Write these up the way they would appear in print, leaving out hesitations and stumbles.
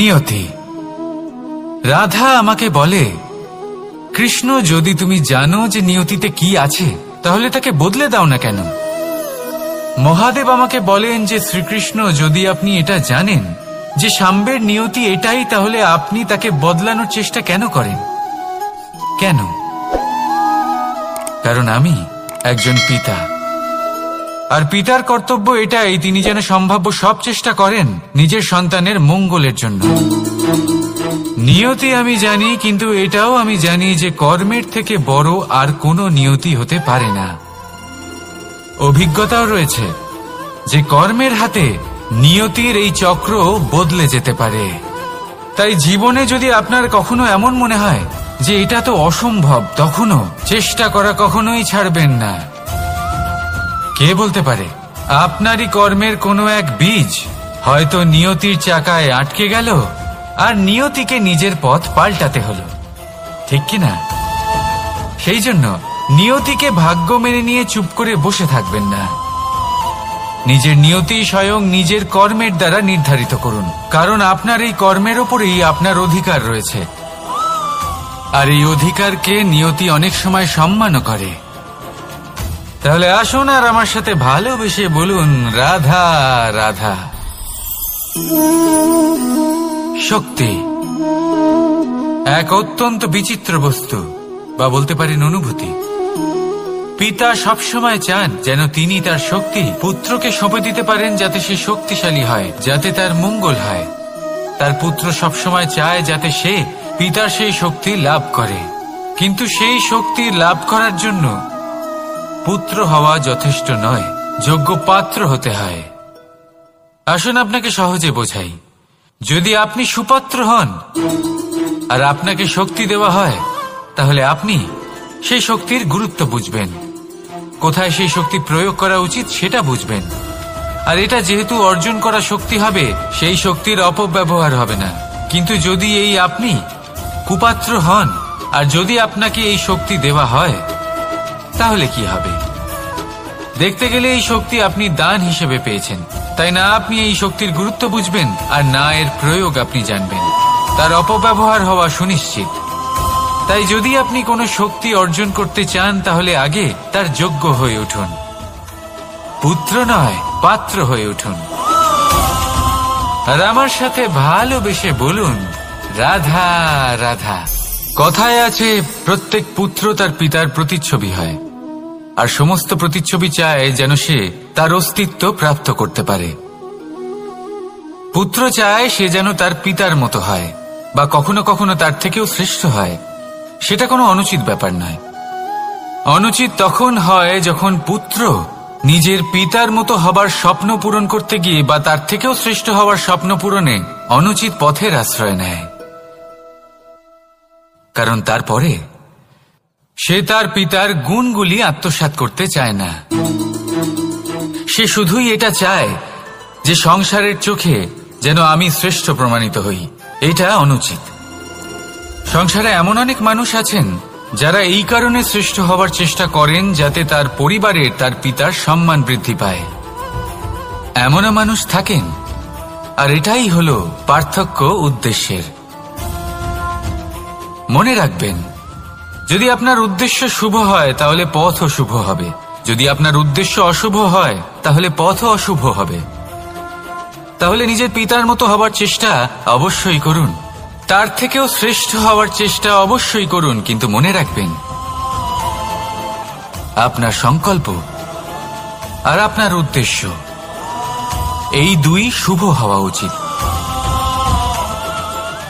নিয়তি। রাধা আমাকে বলে, কৃষ্ণ, যদি তুমি জানো যে নিয়তিতে কি আছে তাহলে তাকে বদলে দাও না কেন? মহাদেব আমাকে বলেন যে শ্রীকৃষ্ণ, যদি আপনি এটা জানেন যে সাম্বের নিয়তি এটাই, তাহলে আপনি তাকে বদলানোর চেষ্টা কেন করেন? কেন? কারণ আমি একজন পিতা, আর পিতার কর্তব্য এটাই, তিনি যেন সম্ভাব্য সব চেষ্টা করেন নিজের সন্তানের মঙ্গলের জন্য। নিয়তি আমি জানি, কিন্তু এটাও আমি জানি যে কর্মের থেকে বড় আর কোনো নিয়তি হতে পারে না। অভিজ্ঞতাও রয়েছে যে কর্মের হাতে নিয়তির এই চক্র বদলে যেতে পারে। তাই জীবনে যদি আপনার কখনো এমন মনে হয় যে এটা তো অসম্ভব, তখনও চেষ্টা করা কখনোই ছাড়বেন না। কে বলতে পারে আপনারই কর্মের কোনো এক বীজ হয়তো নিয়তির চাকায় আটকে গেল আর নিয়তিকে নিজের পথ পাল্টাতে হলো, ঠিক কিনা? সেই জন্য নিয়তিকে ভাগ্য মেনে নিয়ে চুপ করে বসে থাকবেন না। নিজের নিয়তি স্বয়ং নিজের কর্মের দ্বারা নির্ধারিত করুন, কারণ আপনার এই কর্মের ওপরেই আপনার অধিকার রয়েছে। আর এই অধিকারকে নিয়তি অনেক সময় সম্মানও করে। তাহলে আসুন আর আমার সাথে ভালোবেসে বলুন, রাধা রাধা। শক্তি এক অত্যন্ত বিচিত্র বস্তু, বা বলতে পারেন অনুভূতি। পিতা সবসময় চান যেন তিনি তার শক্তি পুত্রকে সঁপে দিতে পারেন, যাতে সে শক্তিশালী হয়, যাতে তার মঙ্গল হয়। তার পুত্র সবসময় চায় যাতে সে পিতার সেই শক্তি লাভ করে, কিন্তু সেই শক্তি লাভ করার জন্য পুত্র হওয়া যথেষ্ট নয়, যোগ্য পাত্র হতে হয়। আসুন আপনাকে সহজে বোঝাই। যদি আপনি সুপাত্র হন আর আপনাকে শক্তি দেওয়া হয়, তাহলে আপনি সেই শক্তির গুরুত্ব বুঝবেন, কোথায় সেই শক্তি প্রয়োগ করা উচিত সেটা বুঝবেন। আর এটা যেহেতু অর্জন করা শক্তি হবে, সেই শক্তির অপব্যবহার হবে না। কিন্তু যদি এই আপনি কুপাত্র হন আর যদি আপনাকে এই শক্তি দেওয়া হয়, তাহলে কি হবে? দেখতে গেলে এই শক্তি আপনি দান হিসেবে পেয়েছেন, তাই না আপনি এই শক্তির গুরুত্ব বুঝবেন আর না এর প্রয়োগ আপনি জানবেন। তার অপব্যবহার হওয়া সুনিশ্চিত। তাই যদি আপনি কোনো শক্তি অর্জন করতে চান, তাহলে আগে তার যোগ্য হয়ে উঠুন, পুত্র নয় পাত্র হয়ে উঠুন। আর আমার সাথে ভালোবেসে বলুন, রাধা রাধা। কথায় আছে, প্রত্যেক পুত্র তার পিতার প্রতিচ্ছবি হয়, আর সমস্ত প্রতিচ্ছবি চায় যেন সে তার অস্তিত্ব প্রাপ্ত করতে পারে। পুত্র চায় সে যেন তার পিতার মতো হয়, বা কখনো কখনো তার থেকেও শ্রেষ্ঠ হয়। সেটা কোনো অনুচিত ব্যাপার নয়। অনুচিত তখন হয় যখন পুত্র নিজের পিতার মতো হবার স্বপ্ন পূরণ করতে গিয়ে বা তার থেকেও শ্রেষ্ঠ হওয়ার স্বপ্ন পূরণে অনুচিত পথের আশ্রয় নেয়। কারণ তারপরে সে তার পিতার গুণগুলি আত্মসাৎ করতে চায় না। সে শুধুই এটা চায় যে সংসারের চোখে যেন আমি শ্রেষ্ঠ প্রমাণিত হই। এটা অনুচিত। সংসারে এমন অনেক মানুষ আছেন যারা এই কারণে শ্রেষ্ঠ হবার চেষ্টা করেন যাতে তার পরিবারের তার পিতার সম্মান বৃদ্ধি পায়। এমনও মানুষ থাকেন, আর এটাই হলো পার্থক্য উদ্দেশ্যের। মনে রাখবেন, যদি আপনার উদ্দেশ্য শুভ হয় তাহলে পথও শুভ হবে, যদি আপনার উদ্দেশ্য অশুভ হয় তাহলে পথও অশুভ হবে। তাহলে নিজের পিতার মতো হবার চেষ্টা অবশ্যই করুন, তার থেকেও শ্রেষ্ঠ হওয়ার চেষ্টা অবশ্যই করুন, কিন্তু মনে রাখবেন আপনার সংকল্প আর আপনার উদ্দেশ্য এই দুই শুভ হওয়া উচিত।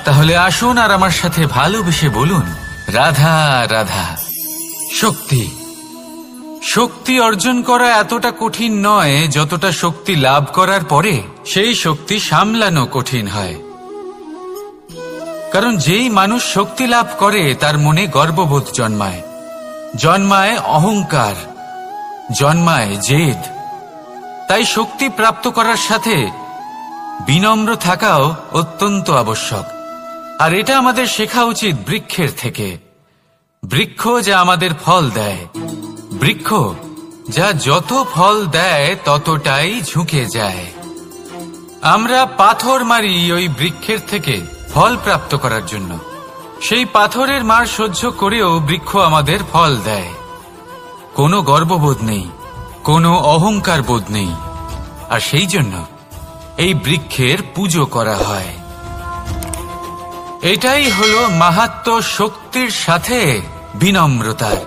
তাহলে আসুন আর আমার সাথে ভালোবেসে বলুন, রাধা রাধা। শক্তি শক্তি অর্জন করা এতটা কঠিন নয় যতটা শক্তি লাভ করার পরে সেই শক্তি সামলানো কঠিন হয়। কারণ যেই মানুষ শক্তি লাভ করে তার মনে গর্ববোধ জন্মায়, জন্মায় অহংকার, জন্মায় জেদ। তাই শক্তি প্রাপ্ত করার সাথে বিনম্র থাকাও অত্যন্ত আবশ্যক। আর এটা আমাদের শেখা উচিত বৃক্ষের থেকে। বৃক্ষ যা আমাদের ফল দেয়, বৃক্ষ যা যত ফল দেয় ততটাই ঝুঁকে যায়। আমরা পাথর মারি ওই বৃক্ষের থেকে ফল প্রাপ্ত করার জন্য। সেই পাথরের মার সহ্য করেও বৃক্ষ আমাদের ফল দেয়। কোনো গর্ববোধ নেই, কোনো অহংকার বোধ নেই, আর সেই জন্য এই বৃক্ষের পুজো করা হয়। এটাই হলো মাহাত্ম্য শক্তির সাথে বিনম্রতার।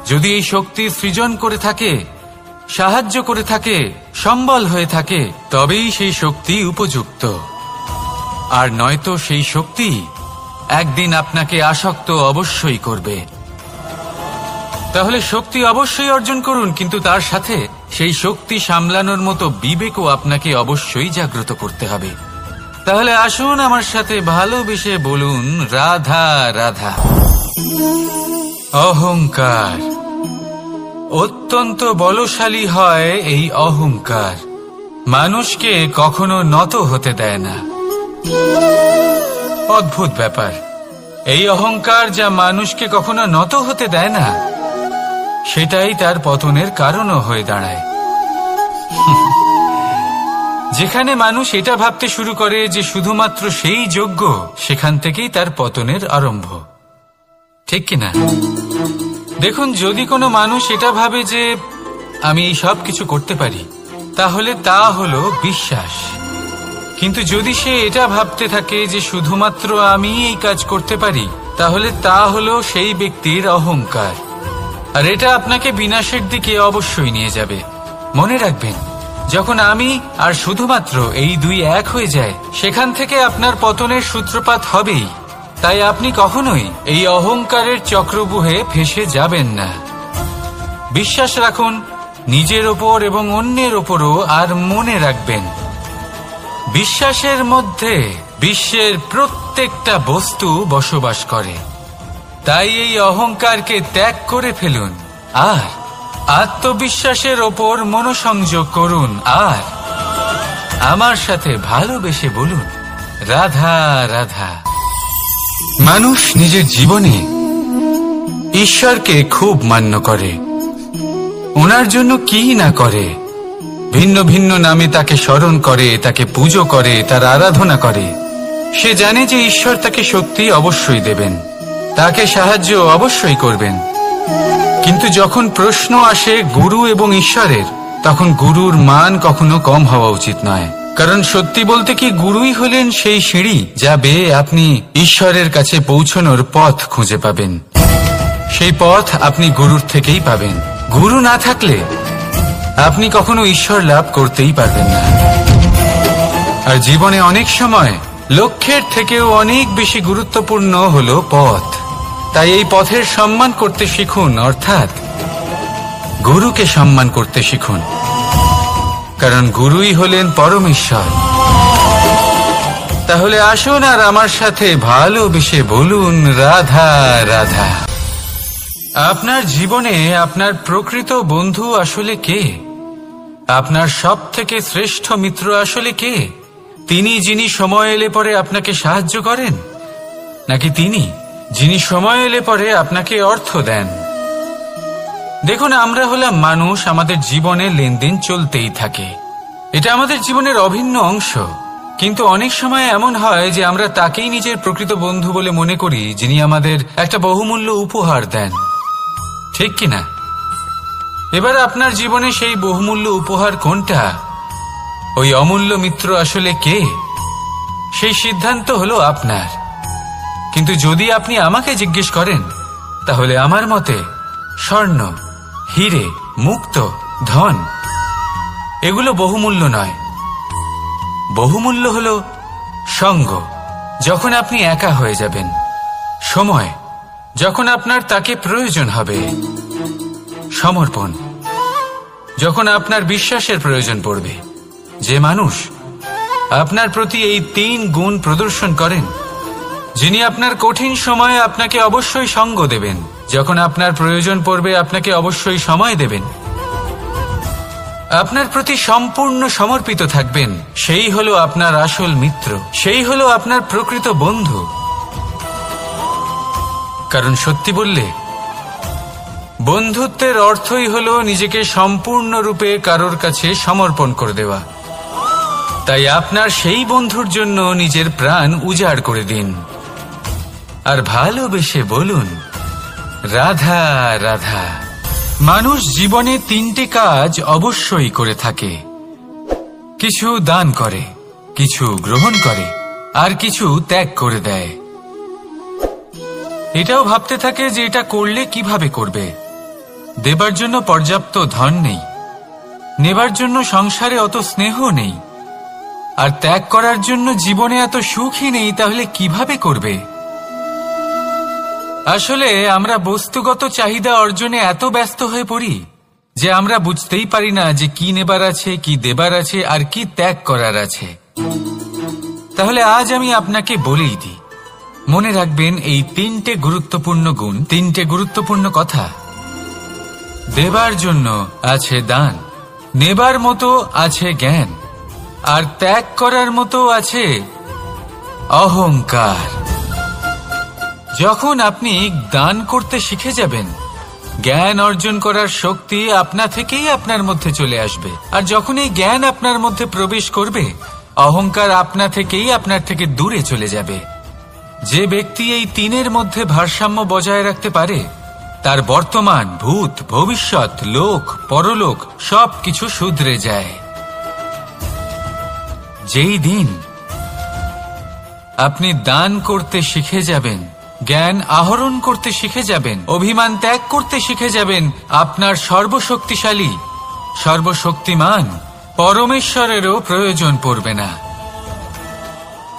যদি এই শক্তি সৃজন করে থাকে, সাহায্য করে থাকে, সম্বল হয়ে থাকে, তবেই সেই শক্তি উপযুক্ত। আর নয়তো সেই শক্তি একদিন আপনাকে আসক্ত অবশ্যই করবে। তাহলে শক্তি অবশ্যই অর্জন করুন, কিন্তু তার সাথে সেই শক্তি সামলানোর মতো বিবেকও আপনাকে অবশ্যই জাগ্রত করতে হবে। তাহলে আসুন আমার সাথে ভালোবেসে বলুন, রাধা রাধা। অহংকার অত্যন্ত বলশালী হয়। এই অহংকার মানুষকে কখনো নত হতে দেয় না। অদ্ভুত ব্যাপার, এই অহংকার যা মানুষকে কখনো নত হতে দেয় না, সেটাই তার পতনের কারণও হয়ে দাঁড়ায়। যেখানে মানুষ এটা ভাবতে শুরু করে যে শুধুমাত্র সেই যোগ্য, সেখান থেকেই তার পতনের আরম্ভ। ঠিক কিনা? দেখুন, যদি কোনো মানুষ এটা ভাবে যে আমি এই সব কিছু করতে পারি, তাহলে তা হলো বিশ্বাস। কিন্তু যদি সে এটা ভাবতে থাকে যে শুধুমাত্র আমি এই কাজ করতে পারি, তাহলে তা হলো সেই ব্যক্তির অহংকার। আর এটা আপনাকে বিনাশের দিকে অবশ্যই নিয়ে যাবে। মনে রাখবেন, যখন আমি আর শুধুমাত্র এই দুই এক হয়ে যায়, সেখান থেকে আপনার পতনের সূত্রপাত হবেই। তাই আপনি কখনোই এই অহংকারের চক্রব্যূহে ফেঁসে যাবেন না। বিশ্বাস রাখুন নিজের ওপর এবং অন্যের ওপরও। আর মনে রাখবেন, বিশ্বাসের মধ্যে বিশ্বের প্রত্যেকটা বস্তু বসবাস করে। তাই এই অহংকারকে ত্যাগ করে ফেলুন আর আত্মবিশ্বাসের ওপর মনোসংযোগ করুন। আর আমার সাথে ভালোবেসে বলুন, রাধা রাধা। মানুষ নিজের জীবনে ঈশ্বরকে খুব মান্য করে। ওনার জন্য কি না করে, ভিন্ন ভিন্ন নামে তাকে স্মরণ করে, তাকে পুজো করে, তার আরাধনা করে। সে জানে যে ঈশ্বর তাকে শক্তি অবশ্যই দেবেন, তাকে সাহায্য অবশ্যই করবেন। কিন্তু যখন প্রশ্ন আসে গুরু এবং ঈশ্বরের, তখন গুরুর মান কখনো কম হওয়া উচিত নয়। কারণ সত্যি বলতে কি, গুরুই হলেন সেই সিঁড়ি যা বেয়ে আপনি ঈশ্বরের কাছে পৌঁছানোর পথ খুঁজে পাবেন। সেই পথ আপনি গুরুর থেকেই পাবেন। গুরু না থাকলে আপনি কখনো ঈশ্বর লাভ করতেই পারবেন না। আর জীবনে অনেক সময় লক্ষ্যের থেকেও অনেক বেশি গুরুত্বপূর্ণ হলো পথ। তাই এই পথের সম্মান করতে শিখুন, অর্থাৎ গুরুকে সম্মান করতে শিখুন। কারণ গুরুই হলেন পরমেশ্বর। তাহলে আসুন আর আমার সাথে ভালোবেসে বলুন, রাধা রাধা। আপনার জীবনে আপনার প্রকৃত বন্ধু আসলে কে? আপনার সব থেকে শ্রেষ্ঠ মিত্র আসলে কে? তিনি যিনি সময় এলে পরে আপনাকে সাহায্য করেন, নাকি তিনি যিনি সময় এলে পরে আপনাকে অর্থ দেন? দেখুন, আমরা হলাম মানুষ, আমাদের জীবনে লেনদেন চলতেই থাকে। এটা আমাদের জীবনের অভিন্ন অংশ। কিন্তু অনেক সময় এমন হয় যে আমরা তাকেই নিজের প্রকৃত বন্ধু বলে মনে করি, যিনি আমাদের একটা বহুমূল্য উপহার দেন। ঠিক কিনা? এবার আপনার জীবনে সেই বহুমূল্য উপহার কোনটা, ওই অমূল্য মিত্র আসলে কে, সেই সিদ্ধান্ত হলো আপনার। কিন্তু যদি আপনি আমাকে জিজ্ঞেস করেন, তাহলে আমার মতে স্বর্ণ, হিরে, মুক্ত, ধন এগুলো বহুমূল্য নয়। বহুমূল্য হলো সঙ্গ, যখন আপনি একা হয়ে যাবেন, সময়, যখন আপনার তাকে প্রয়োজন হবে, সমর্পণ, যখন আপনার বিশ্বাসের প্রয়োজন পড়বে। যে মানুষ আপনার প্রতি এই 3 গুণ প্রদর্শন করেন, যিনি আপনার কঠিন সময়ে আপনাকে অবশ্যই সঙ্গ দেবেন, যখন আপনার প্রয়োজন পড়বে আপনাকে অবশ্যই সময় দেবেন, আপনার প্রতি সম্পূর্ণ সমর্পিত থাকবেন, সেই হলো আপনার আসল মিত্র, সেই হলো আপনার প্রকৃত বন্ধু। কারণ সত্যি বললে, বন্ধুত্বের অর্থই হলো নিজেকে সম্পূর্ণরূপে কারোর কাছে সমর্পণ করে দেওয়া। তাই আপনার সেই বন্ধুর জন্য নিজের প্রাণ উজাড় করে দিন আর ভালোবেসে বলুন, রাধা রাধা। মানুষ জীবনে 3টে কাজ অবশ্যই করে থাকে, কিছু দান করে, কিছু গ্রহণ করে, আর কিছু ত্যাগ করে দেয়। এটাও ভাবতে থাকে যে এটা করলে কিভাবে করবে। দেবার জন্য পর্যাপ্ত ধন নেই, নেবার জন্য সংসারে অত স্নেহ নেই, আর ত্যাগ করার জন্য জীবনে এত সুখই নেই, তাহলে কিভাবে করবে? আসলে আমরা বস্তুগত চাহিদা অর্জনে এত ব্যস্ত হয়ে পড়ি যে আমরা বুঝতেই পারি না যে কি নেবার আছে, কি দেবার আছে, আর কি ত্যাগ করার আছে। তাহলে আজ আমি আপনাকে বলেই দিই, মনে রাখবেন এই 3টে গুরুত্বপূর্ণ গুণ, 3টে গুরুত্বপূর্ণ কথা। দেবার জন্য আছে দান, নেবার মতো আছে জ্ঞান, আর ত্যাগ করার মতো আছে অহংকার। যখন আপনি দান করতে শিখে যাবেন, জ্ঞান অর্জন করার শক্তি আপনা থেকেই আপনার মধ্যে চলে আসবে। আর যখন এই জ্ঞান আপনার মধ্যে প্রবেশ করবে, অহংকার আপনা থেকেই আপনার থেকে দূরে চলে যাবে। যে ব্যক্তি এই 3-এর মধ্যে ভারসাম্য বজায় রাখতে পারে, তার বর্তমান, ভূত, ভবিষ্যৎ, লোক, পরলোক সবকিছু শুধরে যায়। যেই দিন আপনি দান করতে শিখে যাবেন, জ্ঞান আহরণ করতে শিখে যাবেন, অভিমান ত্যাগ করতে শিখে যাবেন, আপনার সর্বশক্তিশালী, সর্বশক্তিমান পরমেশ্বরেরও প্রয়োজন পড়বে না।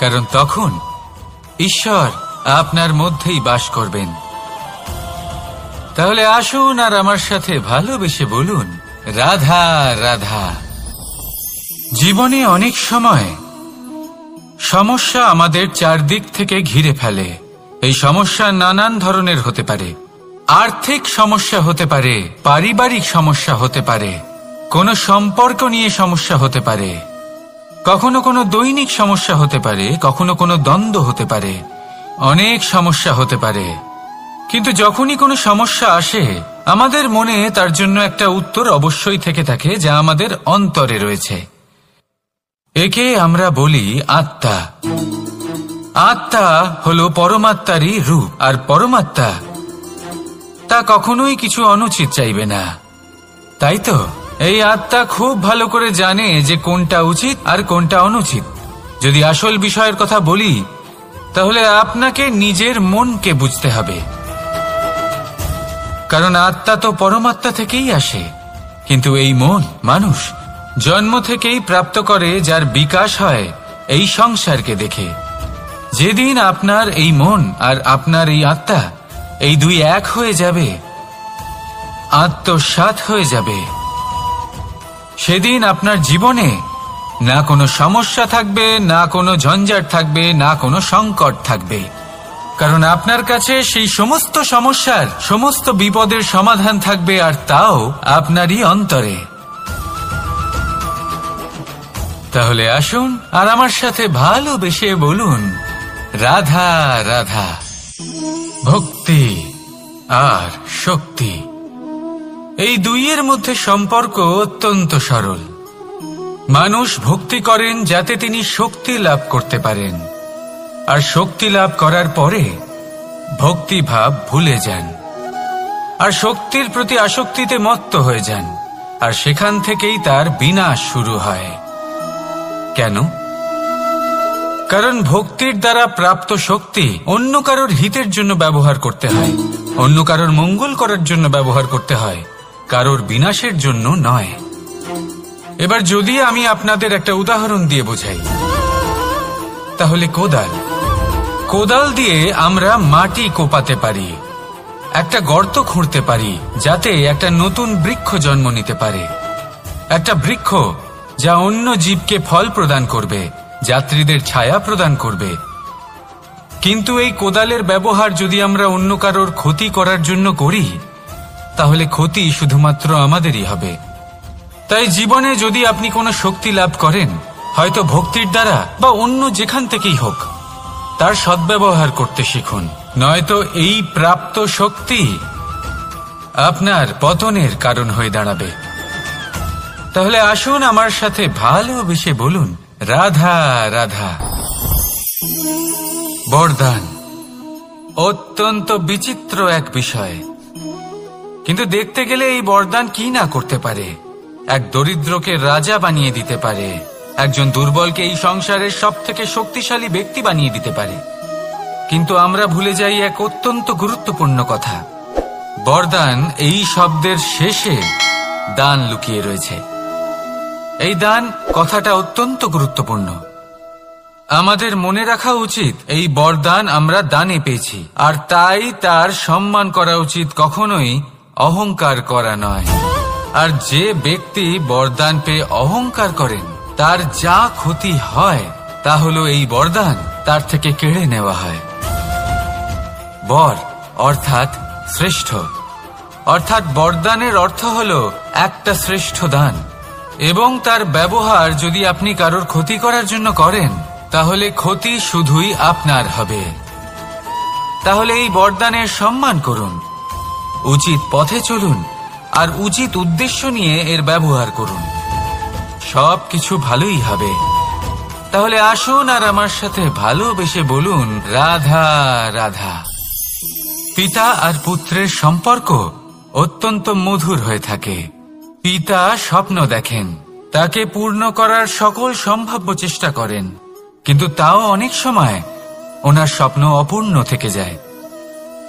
কারণ তখন ঈশ্বর আপনার মধ্যেই বাস করবেন। তাহলে আসুন আর আমার সাথে ভালোবেসে বলুন, রাধা রাধা। জীবনে অনেক সময় সমস্যা আমাদের চারদিক থেকে ঘিরে ফেলে। এই সমস্যা নানান ধরনের হতে পারে। আর্থিক সমস্যা হতে পারে, পারিবারিক সমস্যা হতে পারে, কোনো সম্পর্ক নিয়ে সমস্যা হতে পারে, কখনো কোনো দৈনিক সমস্যা হতে পারে, কখনো কোনো দ্বন্দ্ব হতে পারে, অনেক সমস্যা হতে পারে। কিন্তু যখনই কোনো সমস্যা আসে, আমাদের মনে তার জন্য একটা উত্তর অবশ্যই থেকে থাকে, যা আমাদের অন্তরে রয়েছে। একে আমরা বলি আত্মা। আত্মা হলো পরমাত্মারই রূপ, আর পরমাত্মা তা কখনোই কিছু অনুচিত চাইবে না, তাই তো? এই আত্মা খুব ভালো করে জানে যে কোনটা উচিত আর কোনটা অনুচিত। যদি আসল বিষয়ের কথা বলি, তাহলে আপনাকে নিজের মনকে বুঝতে হবে। কারণ আত্মা তো পরমাত্মা থেকেই আসে, কিন্তু এই মন মানুষ জন্ম থেকেই প্রাপ্ত করে, যার বিকাশ হয় এই সংসারকে দেখে। যেদিন আপনার এই মন আর আপনার এই আত্মা এই দুই এক হয়ে যাবে, আত্মসাৎ হয়ে যাবে, সেদিন আপনার জীবনে না কোনো সমস্যা থাকবে, না কোনো ঝঞ্ঝাট থাকবে, না কোনো সংকট থাকবে। কারণ আপনার কাছে সেই সমস্ত সমস্যার, সমস্ত বিপদের সমাধান থাকবে, আর তাও আপনারই অন্তরে। তাহলে আসুন আর আমার সাথে ভালোবেসে বলুন, রাধা রাধা। ভক্তি আর শক্তি, এই দুইয়ের মধ্যে সম্পর্ক অত্যন্ত সরল। মানুষ ভক্তি করেন যাতে তিনি শক্তি লাভ করতে পারেন, আর শক্তি লাভ করার পরে ভক্তিভাব ভুলে যান, আর শক্তির প্রতি আসক্তিতে মত্ত হয়ে যান, আর সেখান থেকেই তার বিনাশ শুরু হয়। কেন? কারণ ভক্তির দ্বারা প্রাপ্ত শক্তি অন্য কারোর হিতের জন্য ব্যবহার করতে হয়, অন্য কারোর মঙ্গল করার জন্য ব্যবহার করতে হয়, কারোর বিনাশের জন্য নয়। এবার যদি আমি আপনাদের একটা উদাহরণ দিয়ে বোঝাই, তাহলে কোদাল দিয়ে আমরা মাটি কোপাতে পারি, একটা গর্ত খুঁড়তে পারি, যাতে একটা নতুন বৃক্ষ জন্ম নিতে পারে, একটা বৃক্ষ যা অন্য জীবকে ফল প্রদান করবে, যাত্রীদের ছায়া প্রদান করবে। কিন্তু এই কোদালের ব্যবহার যদি আমরা অন্য কারোর ক্ষতি করার জন্য করি, তাহলে ক্ষতি শুধুমাত্র আমাদেরই হবে। তাই জীবনে যদি আপনি কোনো শক্তি লাভ করেন, হয়তো ভক্তির দ্বারা বা অন্য যেখান থেকেই হোক, তার সদ্ব্যবহার করতে শিখুন, নয়তো এই প্রাপ্ত শক্তি আপনার পতনের কারণ হয়ে দাঁড়াবে। তাহলে আসুন আমার সাথে ভালোবেসে বলুন, রাধা রাধা। বরদান অত্যন্ত বিচিত্র এক বিষয়, কিন্তু দেখতে গেলে এই বরদান কি না করতে পারে। এক দরিদ্রকে রাজা বানিয়ে দিতে পারে, একজন দুর্বলকে এই সংসারের সবথেকে শক্তিশালী ব্যক্তি বানিয়ে দিতে পারে। কিন্তু আমরা ভুলে যাই এক অত্যন্ত গুরুত্বপূর্ণ কথা। বরদান এই শব্দের শেষে দান লুকিয়ে রয়েছে। এই দান কথাটা অত্যন্ত গুরুত্বপূর্ণ। আমাদের মনে রাখা উচিত এই বরদান আমরা দানে পেয়েছি, আর তাই তার সম্মান করা উচিত, কখনোই অহংকার করা নয়। আর যে ব্যক্তি বরদান পেয়ে অহংকার করেন তার যা ক্ষতি হয় তা হলো এই বরদান তার থেকে কেড়ে নেওয়া হয়। বর অর্থাৎ শ্রেষ্ঠ, অর্থাৎ বরদানের অর্থ হলো একটা শ্রেষ্ঠ দান, এবং তার ব্যবহার যদি আপনি কারোর ক্ষতি করার জন্য করেন তাহলে ক্ষতি শুধুই আপনার হবে। তাহলে এই বরদানের সম্মান করুন, উচিত পথে চলুন, আর উচিত উদ্দেশ্য নিয়ে এর ব্যবহার করুন, সবকিছু ভালোই হবে। তাহলে আসুন আর আমার সাথে ভালোবেসে বলুন রাধা রাধা। পিতা আর পুত্রের সম্পর্ক অত্যন্ত মধুর হয়ে থাকে। পিতা স্বপ্ন দেখেন, তাকে পূর্ণ করার সকল সম্ভাব্য চেষ্টা করেন, কিন্তু তাও অনেক সময় ওনার স্বপ্ন অপূর্ণ থেকে যায়।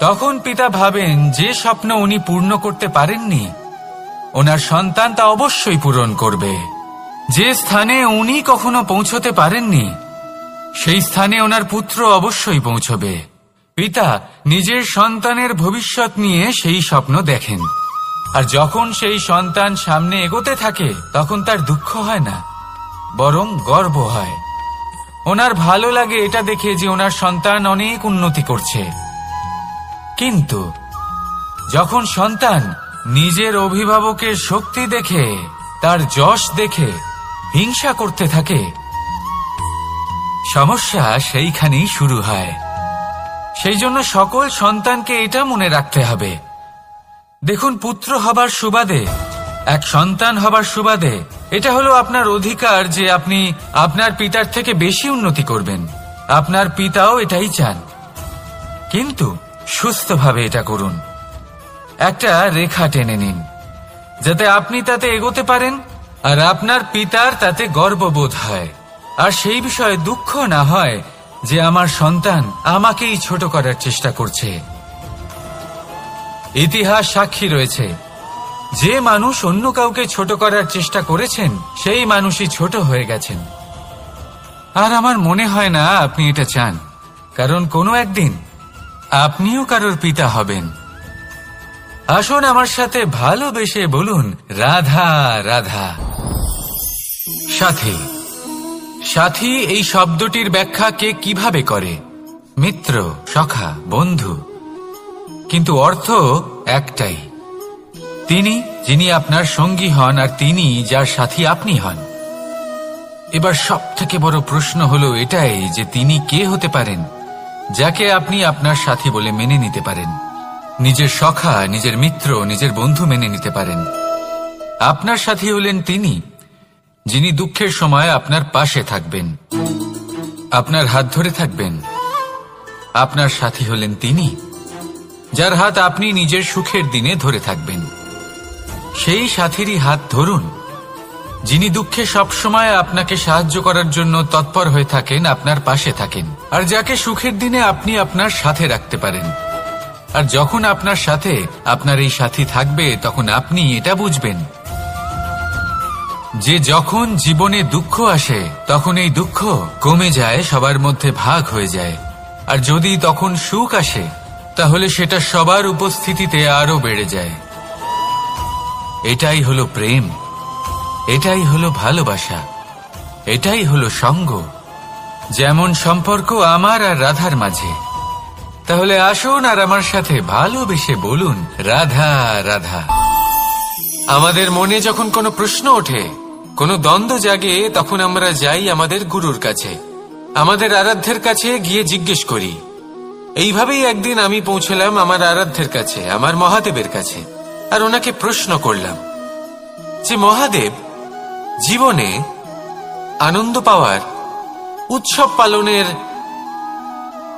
তখন পিতা ভাবেন যে স্বপ্ন উনি পূর্ণ করতে পারেননি ওনার সন্তান তা অবশ্যই পূরণ করবে। যে স্থানে উনি কখনো পৌঁছতে পারেননি সেই স্থানে ওনার পুত্র অবশ্যই পৌঁছবে। পিতা নিজের সন্তানের ভবিষ্যৎ নিয়ে সেই স্বপ্ন দেখেন, আর যখন সেই সন্তান সামনে এগোতে থাকে তখন তার দুঃখ হয় না, বরং গর্ব হয়। ওনার ভালো লাগে এটা দেখে যে ওনার সন্তান অনেক উন্নতি করছে। কিন্তু যখন সন্তান নিজের অভিভাবকের শক্তি দেখে, তার যশ দেখে হিংসা করতে থাকে, সমস্যা সেইখানেই শুরু হয়। সেই জন্য সকল সন্তানকে এটা মনে রাখতে হবে, দেখুন, পুত্র হবার সুবাদে, এক সন্তান হবার সুবাদে এটা হলো আপনার অধিকার যে আপনি আপনার পিতার থেকে বেশি উন্নতি করবেন। আপনার পিতাও এটাই চান, কিন্তু সুস্থভাবে এটা করুন। একটা রেখা টেনে নিন যাতে আপনি তাতে এগোতে পারেন আর আপনার পিতার তাতে গর্ববোধ হয়, আর সেই বিষয়ে দুঃখ না হয় যে আমার সন্তান আমাকেই ছোট করার চেষ্টা করছে। ইতিহাস সাক্ষী রয়েছে, যে মানুষ অন্য কাউকে ছোট করার চেষ্টা করেছেন সেই মানুষই ছোট হয়ে গেছেন। আর আমার মনে হয় না আপনি এটা চান, কারণ কোনো একদিন আপনিও কারোর পিতা হবেন। আসুন আমার সাথে ভালোবেসে বলুন রাধা রাধা। সাথী, সাথী এই শব্দটির ব্যাখ্যা কে কিভাবে করে? মিত্র, সখা, বন্ধু, কিন্তু অর্থ একটাই, তিনি যিনি আপনার সঙ্গী হন আর তিনি যার সাথী আপনি হন। এবার সব থেকে বড় প্রশ্ন হলো এটাই যে তিনি কে হতে পারেন যাকে আপনি আপনার সাথী বলে মেনে নিতে পারেন, নিজের সখা, নিজের মিত্র, নিজের বন্ধু মেনে নিতে পারেন। আপনার সাথী হলেন তিনি যিনি দুঃখের সময় আপনার পাশে থাকবেন, আপনার হাত ধরে থাকবেন। আপনার সাথী হলেন তিনি যার হাত আপনি নিজের সুখের দিনে ধরে থাকবেন। সেই সাথীরই হাত ধরুন যিনি দুঃখে সবসময় আপনাকে সাহায্য করার জন্য তৎপর হয়ে থাকেন, আপনার পাশে থাকেন, আর যাকে সুখের দিনে আপনি আপনার সাথে রাখতে পারেন। আর যখন আপনার সাথে আপনার এই সাথী থাকবে তখন আপনি এটা বুঝবেন যে যখন জীবনে দুঃখ আসে তখন এই দুঃখ কমে যায়, সবার মধ্যে ভাগ হয়ে যায়। আর যদি তখন সুখ আসে তাহলে সেটা সবার উপস্থিতিতে আরো বেড়ে যায়। এটাই হলো প্রেম, এটাই হলো ভালোবাসা, এটাই হলো সঙ্গ, যেমন সম্পর্ক আমার আর রাধার মাঝে। তাহলে আসুন আর আমার সাথে ভালোবেসে বলুন রাধা রাধা। আমাদের মনে যখন কোনো প্রশ্ন ওঠে, কোনো দ্বন্দ্ব জাগে, তখন আমরা যাই আমাদের গুরুর কাছে, আমাদের আরাধ্যের কাছে গিয়ে জিজ্ঞেস করি। এইভাবেই একদিন আমি পৌঁছলাম আমার আরাধ্যের কাছে, আমার মহাদেবের কাছে, আর ওনাকে প্রশ্ন করলাম যে মহাদেব, জীবনে আনন্দ পাওয়ার, উৎসব পালনের,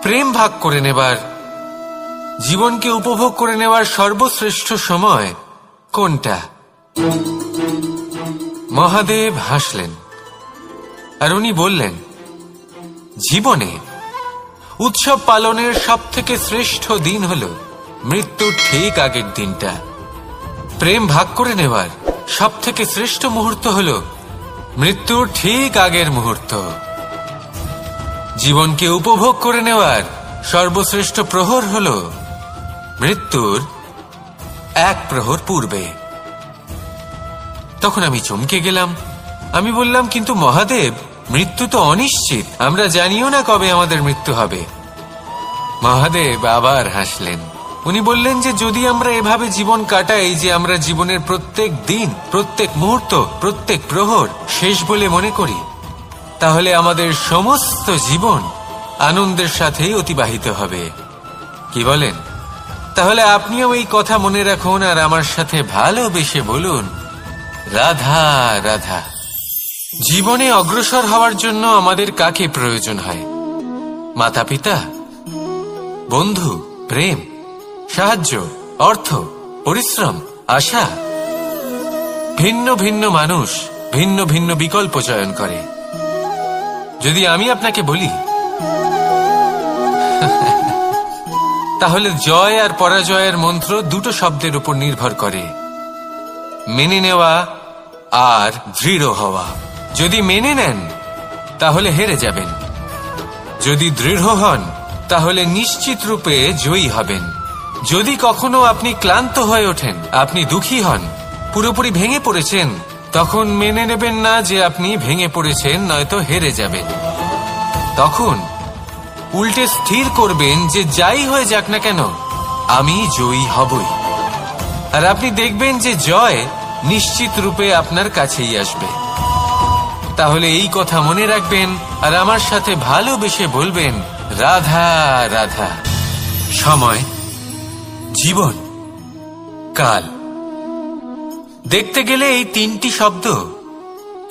প্রেম ভাগ করে নেবার, জীবনকে উপভোগ করে নেওয়ার সর্বশ্রেষ্ঠ সময় কোনটা? মহাদেব হাসলেন আর উনি বললেন, জীবনে উৎসব পালনের সবথেকে শ্রেষ্ঠ দিন হল মৃত্যুর ঠিক আগের দিনটা। প্রেম ভাগ করে নেওয়ার সবথেকে শ্রেষ্ঠ মুহূর্ত হল মৃত্যুর ঠিক আগের মুহূর্ত। জীবনকে উপভোগ করে নেওয়ার সর্বশ্রেষ্ঠ প্রহর হল মৃত্যুর এক প্রহর পূর্বে। তখন আমি চমকে গেলাম। আমি বললাম, কিন্তু মহাদেব, মৃত্যু তো অনিশ্চিত, আমরা জানিও না কবে আমাদের মৃত্যু হবে। মহাদেব আবার হাসলেন। উনি বললেন যে যদি আমরা এভাবে জীবন কাটাই যে আমরা জীবনের প্রত্যেক দিন, প্রত্যেক মুহূর্ত, প্রত্যেক প্রহর শেষ বলে মনে করি, তাহলে আমাদের সমস্ত জীবন আনন্দের সাথেই অতিবাহিত হবে। কি বলেন? তাহলে আপনিও এই কথা মনে রাখুন আর আমার সাথে ভালোবেসে বলুন, রাধা রাধা। জীবনে অগ্রসর হওয়ার জন্য আমাদের কাকে প্রয়োজন হয়? মাতা পিতা, বন্ধু, প্রেম, সাহায্য, অর্থ, পরিশ্রম, আশা। ভিন্ন ভিন্ন মানুষ ভিন্ন ভিন্ন বিকল্প চয়ন করে। যদি আমি আপনাকে বলি, তাহলে জয় আর পরাজয়ের মন্ত্র দুটো শব্দের উপর নির্ভর করে, মেনে নেওয়া আর দৃঢ় হওয়া। যদি মেনে নেন তাহলে হেরে যাবেন, যদি দৃঢ় হন তাহলে নিশ্চিত রূপে জয়ী হবেন। যদি কখনো আপনি ক্লান্ত হয়ে ওঠেন, আপনি দুঃখী হন, পুরোপুরি ভেঙে পড়েছেন, তখন মেনে নেবেন না যে আপনি ভেঙে পড়েছেন, নয়তো হেরে যাবেন। তখন উল্টে স্থির করবেন যে যাই হয়ে যাক না কেন, আমি জয়ী হবই। আর আপনি দেখবেন যে জয় নিশ্চিত রূপে আপনার কাছেই আসবে। তাহলে এই কথা মনে রাখবেন আর আমার সাথে ভালোবেসে বলবেন, রাধা রাধা। সময়, জীবন, কাল। দেখতে গেলে এই তিনটি শব্দ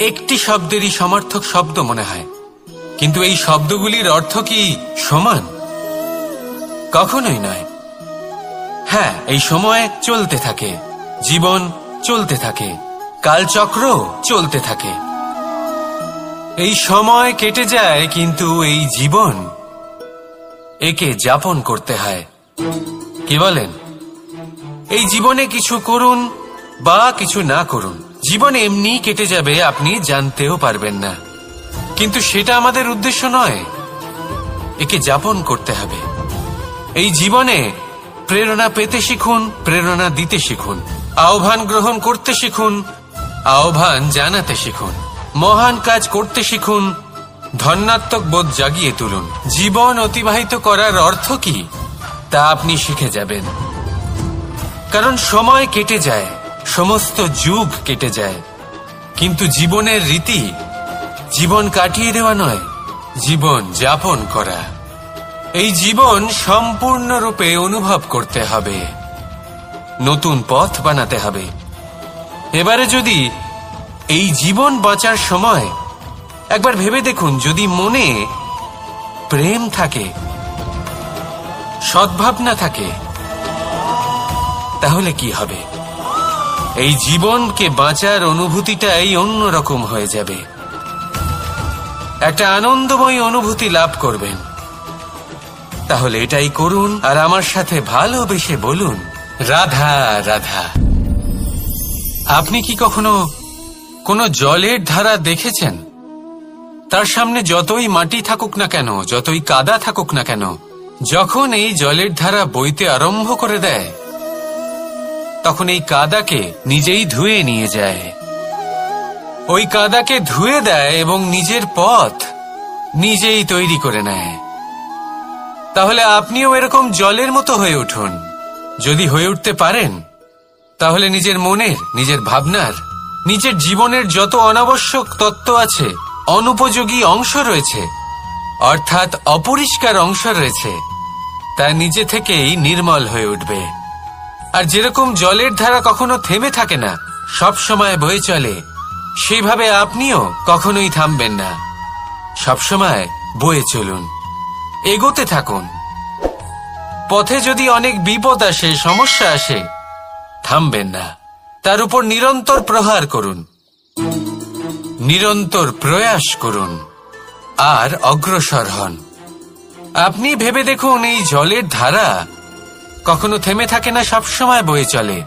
একটি শব্দেরই সমার্থক শব্দ মনে হয়, কিন্তু এই শব্দগুলির অর্থ কি সমান? কখনোই নয়। হ্যাঁ, এই সময় চলতে থাকে, জীবন চলতে থাকে, কালচক্র চলতে থাকে। এই সময় কেটে যায়, কিন্তু এই জীবন, একে যাপন করতে হয়। কি বলেন? এই জীবনে কিছু করুন বা কিছু না করুন, জীবন এমনি কেটে যাবে, আপনি জানতেও পারবেন না। কিন্তু সেটা আমাদের উদ্দেশ্য নয়, একে যাপন করতে হবে। এই জীবনে প্রেরণা পেতে শিখুন, প্রেরণা দিতে শিখুন, আহ্বান গ্রহণ করতে শিখুন, আহ্বান জানাতে শিখুন, মহান কাজ করতে শিখুন, ধন্যাত্মক বোধ জাগিয়ে তুলুন। জীবন অতিবাহিত করার অর্থ কি তা আপনি শিখে যাবেন। কারণ সময় কেটে যায়, সমস্ত যুগ কেটে যায়, কিন্তু জীবনের রীতি জীবন কাটিয়ে দেওয়া নয়, জীবন যাপন করা। এই জীবন সম্পূর্ণরূপে অনুভব করতে হবে, নতুন পথ বানাতে হবে। এবারে যদি এই জীবন বাঁচার সময় একবার ভেবে দেখুন, যদি মনে প্রেম থাকে, সদ্ভাবনা থাকে, তাহলে কি হবে? এই জীবনকে বাঁচার অনুভূতিটাই অন্যরকম হয়ে যাবে, একটা আনন্দময় অনুভূতি লাভ করবেন। তাহলে এটাই করুন আর আমার সাথে ভালোবেসে বলুন, রাধা রাধা। আপনি কি কখনো কোনো জলের ধারা দেখেছেন? তার সামনে যতই মাটি থাকুক না কেন, যতই কাদা থাকুক না কেন, যখন এই জলের ধারা বইতে আরম্ভ করে দেয়, তখন এই কাদাকে নিজেই ধুয়ে নিয়ে যায়। ওই কাদাকে ধুয়ে দেয় এবং নিজের পথ নিজেই তৈরি করে নেয়। তাহলে আপনিও এরকম জলের মতো হয়ে উঠুন। যদি হয়ে উঠতে পারেন, তাহলে নিজের মনের, নিজের ভাবনার, নিজের জীবনের যত অনাবশ্যক তত্ত্ব আছে, অনুপযোগী অংশ রয়েছে, অর্থাৎ অপরিষ্কার অংশ রয়েছে, তা নিজে থেকেই নির্মল হয়ে উঠবে। আর যেরকম জলের ধারা কখনো থেমে থাকে না, সব সময় বয়ে চলে, সেইভাবে আপনিও কখনোই থামবেন না। সবসময় বয়ে চলুন, এগোতে থাকুন। পথে যদি অনেক বিপদ আসে, সমস্যা আসে, থামবেন না, তার উপর নিরন্তর প্রহার করুন, নিরন্তর প্রয়াস করুন আর অগ্রসর হন। আপনি ভেবে দেখুন, এই জলের ধারা কখনো থেমে থাকে না, সবসময় বয়ে চলে,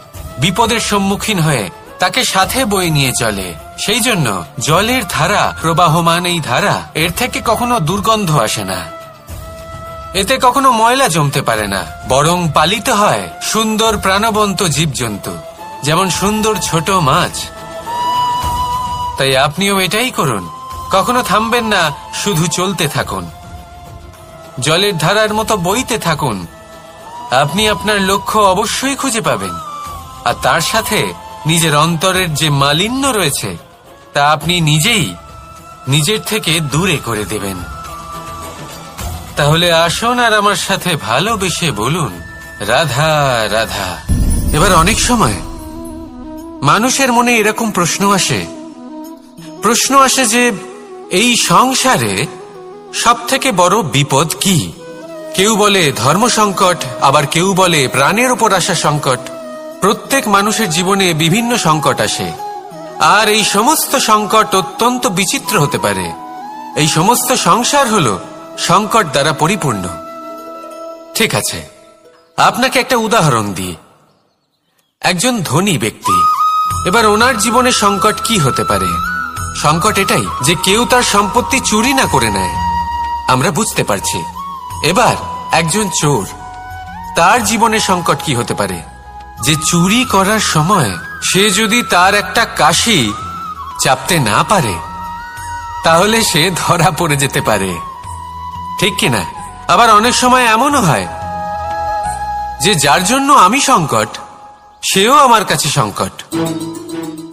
বিপদের সম্মুখীন হয়ে তাকে সাথে বয়ে নিয়ে চলে। সেই জন্য জলের ধারা, প্রবাহমান এই ধারা, এর থেকে কখনো দুর্গন্ধ আসে না, এতে কখনো ময়লা জমতে পারে না, বরং পালিত হয় সুন্দর প্রাণবন্ত জীবজন্তু, যেমন সুন্দর ছোট মাছ। তাই আপনিও এটাই করুন, কখনো থামবেন না, শুধু চলতে থাকুন, জলের ধারার মতো বইতে থাকুন। আপনি আপনার লক্ষ্য অবশ্যই খুঁজে পাবেন, আর তার সাথে নিজের অন্তরের যে মালিন্য রয়েছে তা আপনি নিজেই নিজের থেকে দূরে করে দেবেন। তাহলে আসুন আর আমার সাথে ভালোবেসে বলুন, রাধা রাধা। এবার অনেক সময় মানুষের মনে এরকম প্রশ্ন আসে যে এই সংসারে সবথেকে বড় বিপদ কি? কেউ বলে ধর্ম সংকট, আবার কেউ বলে প্রাণের উপর আসা সংকট। প্রত্যেক মানুষের জীবনে বিভিন্ন সংকট আসে, আর এই সমস্ত সংকট অত্যন্ত বিচিত্র হতে পারে। এই সমস্ত সংসার হলো সংকট দ্বারা পরিপূর্ণ। ঠিক আছে, আপনাকে একটা উদাহরণ দিই। একজন ধনী ব্যক্তি, এবার ওনার জীবনে সংকট কি হতে পারে? সংকট এটাই যে কেউ তার সম্পত্তি চুরি না করে নেয়, আমরা বুঝতে পারছি। এবার একজন চোর, তার জীবনে সংকট কি হতে পারে? যে চুরি করার সময় সে যদি তার একটা কাশি চাপতে না পারে, তাহলে সে ধরা পড়ে যেতে পারে, ঠিক কিনা? আবার অনেক সময় এমনও হয় যে যার জন্য আমি সংকট, সেও আমার কাছে সংকট।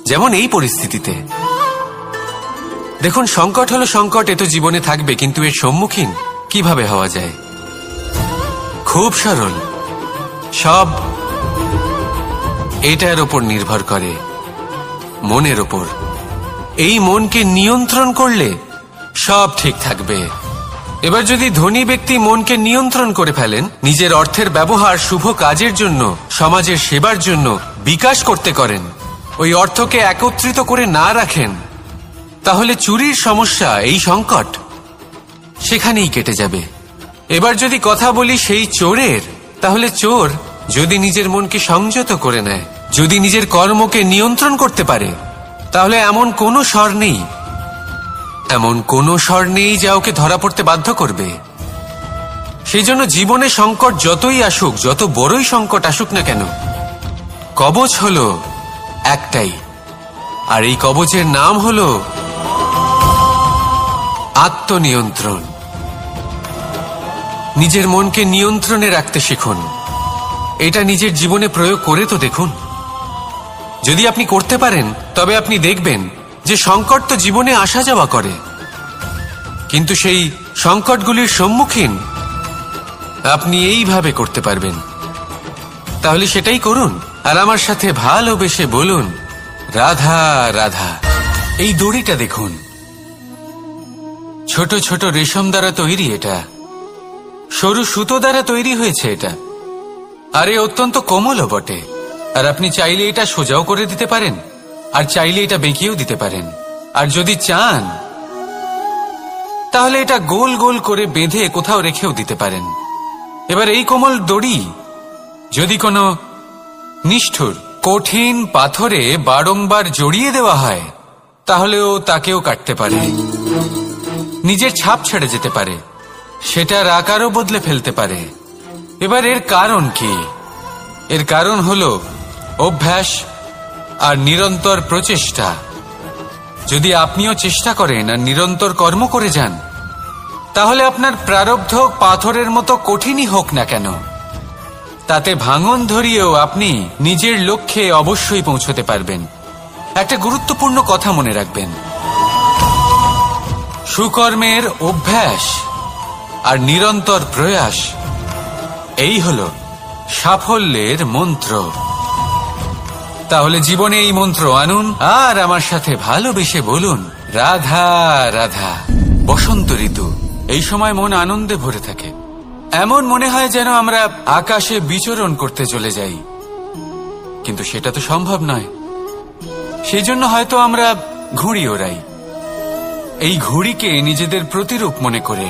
যেমন এই পরিস্থিতিতে দেখুন, সংকট হলো সংকট, এ তো জীবনে থাকবে, কিন্তু এর সম্মুখীন কিভাবে হওয়া যায়? খুব সরল, সব এটার ওপর নির্ভর করে, মনের ওপর। এই মনকে নিয়ন্ত্রণ করলে সব ঠিক থাকবে। এবার যদি ধনী ব্যক্তি মনকে নিয়ন্ত্রণ করে ফেলেন, নিজের অর্থের ব্যবহার শুভ কাজের জন্য, সমাজের সেবার জন্য বিকাশ করতে করেন, ওই অর্থকে একত্রিত করে না রাখেন, তাহলে চুরির সমস্যা, এই সংকট সেখানেই কেটে যাবে। এবার যদি কথা বলি সেই চোরের, তাহলে চোর যদি নিজের মনকে সংযত করে নেয়, যদি নিজের কর্মকে নিয়ন্ত্রণ করতে পারে, তাহলে এমন কোনো স্বর নেই, এমন কোনো স্বর নেই যা ওকে ধরা পড়তে বাধ্য করবে। সেই জন্য জীবনে সংকট যতই আসুক, যত বড়ই সংকট আসুক না কেন, কবচ হলো একটাই, আর এই কবচের নাম হলো আত্মনিয়ন্ত্রণ। নিজের মনকে নিয়ন্ত্রণে রাখতে শিখুন। এটা নিজের জীবনে প্রয়োগ করে তো দেখুন। যদি আপনি করতে পারেন, তবে আপনি দেখবেন যে সংকট তো জীবনে আসা যাওয়া করে, কিন্তু সেই সংকটগুলির সম্মুখীন আপনি এইভাবে করতে পারবেন। তাহলে সেটাই করুন, আর আমার সাথে ভালোবেসে বলুন, রাধা রাধা। এই দড়িটা দেখুন, ছোট ছোট রেশম দ্বারা তৈরি, এটা সরু সুতো দ্বারা তৈরি হয়েছে এটা, আর এ অত্যন্ত কোমলও বটে। আর আপনি চাইলে এটা সোজাও করে দিতে পারেন, আর চাইলে এটা বেঁকিয়েও দিতে পারেন, আর যদি চান তাহলে এটা গোল গোল করে বেঁধে কোথাও রেখেও দিতে পারেন। এবার এই কোমল দড়ি যদি কোনো নিষ্ঠুর কঠিন পাথরে বারংবার জড়িয়ে দেওয়া হয়, তাহলেও তাকেও কাটতে পারে, নিজের ছাপ ছেড়ে যেতে পারে, সেটার আকারও বদলে ফেলতে পারে। এবার এর কারণ কি? এর কারণ হলো অভ্যাস আর নিরন্তর প্রচেষ্টা। যদি আপনিও চেষ্টা করেন আর নিরন্তর কর্ম করে যান, তাহলে আপনার প্রারব্ধ পাথরের মতো কঠিনই হোক না কেন, তাতে ভাঙন ধরিয়েও আপনি নিজের লক্ষ্যে অবশ্যই পৌঁছতে পারবেন। একটা গুরুত্বপূর্ণ কথা মনে রাখবেন, সুকর্মের অভ্যাস আর নিরন্তর প্রয়াস, এই হলো সাফল্যের মন্ত্র। তাহলে জীবনে এই মন্ত্র আনুন আর আমার সাথে ভালোবেসে বলুন, রাধা রাধা। বসন্ত ঋতু, এই সময় মন আনন্দে ভরে থাকে। এমন মনে হয় যেন আমরা আকাশে বিচরণ করতে চলে যাই, কিন্তু সেটা তো সম্ভব নয়। সেই জন্য হয়তো আমরা ঘুড়ি ওড়াই, এই ঘুড়িকে নিজেদের প্রতিরূপ মনে করে।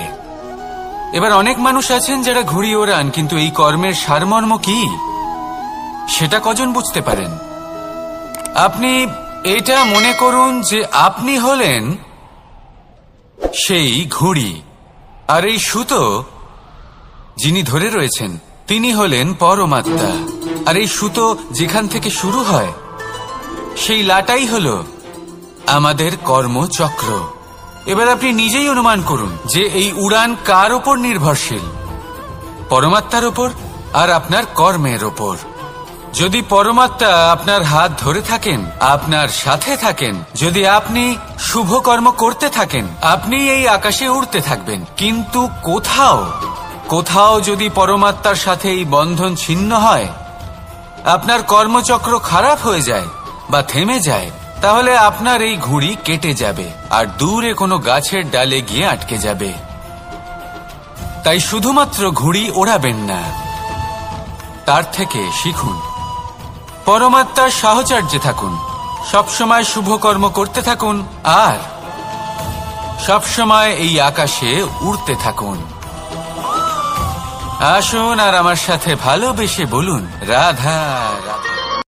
এবার অনেক মানুষ আছেন যারা ঘুড়ি ওড়ান, কিন্তু এই কর্মের সারমর্ম কি সেটা কজন বুঝতে পারেন? আপনি এটা মনে করুন যে আপনি হলেন সেই ঘুড়ি, আর এই সুতো যিনি ধরে রয়েছেন তিনি হলেন পরমাত্মা। আর এই সুতো যেখান থেকে শুরু হয় সেই লাটাই হল আমাদের কর্মচক্র। এবার আপনি নিজেই অনুমান করুন যে এই উড়ান কার ওপর নির্ভরশীল, পরমাত্মার ওপর আর আপনার কর্মের ওপর। যদি পরমাত্মা আপনার হাত ধরে থাকেন, আপনার সাথে থাকেন, যদি আপনি শুভ কর্ম করতে থাকেন, আপনি এই আকাশে উড়তে থাকবেন। কিন্তু কোথাও যদি পরমাত্মার সাথে এই বন্ধন ছিন্ন হয়, আপনার কর্মচক্র খারাপ হয়ে যায় বা থেমে যায়, তাহলে আপনার এই ঘুড়ি কেটে যাবে আর দূরে কোনো গাছের ডালে গিয়ে আটকে যাবে। তাই শুধুমাত্র ঘুড়ি ওড়াবেন না, তার থেকে শিখুন, পরমাত্মার সাহচর্যে থাকুন, সবসময় শুভ কর্ম করতে থাকুন আর সবসময় এই আকাশে উড়তে থাকুন। আসুন আর আমার সাথে ভালোবেসে বলুন, রাধা রাধা।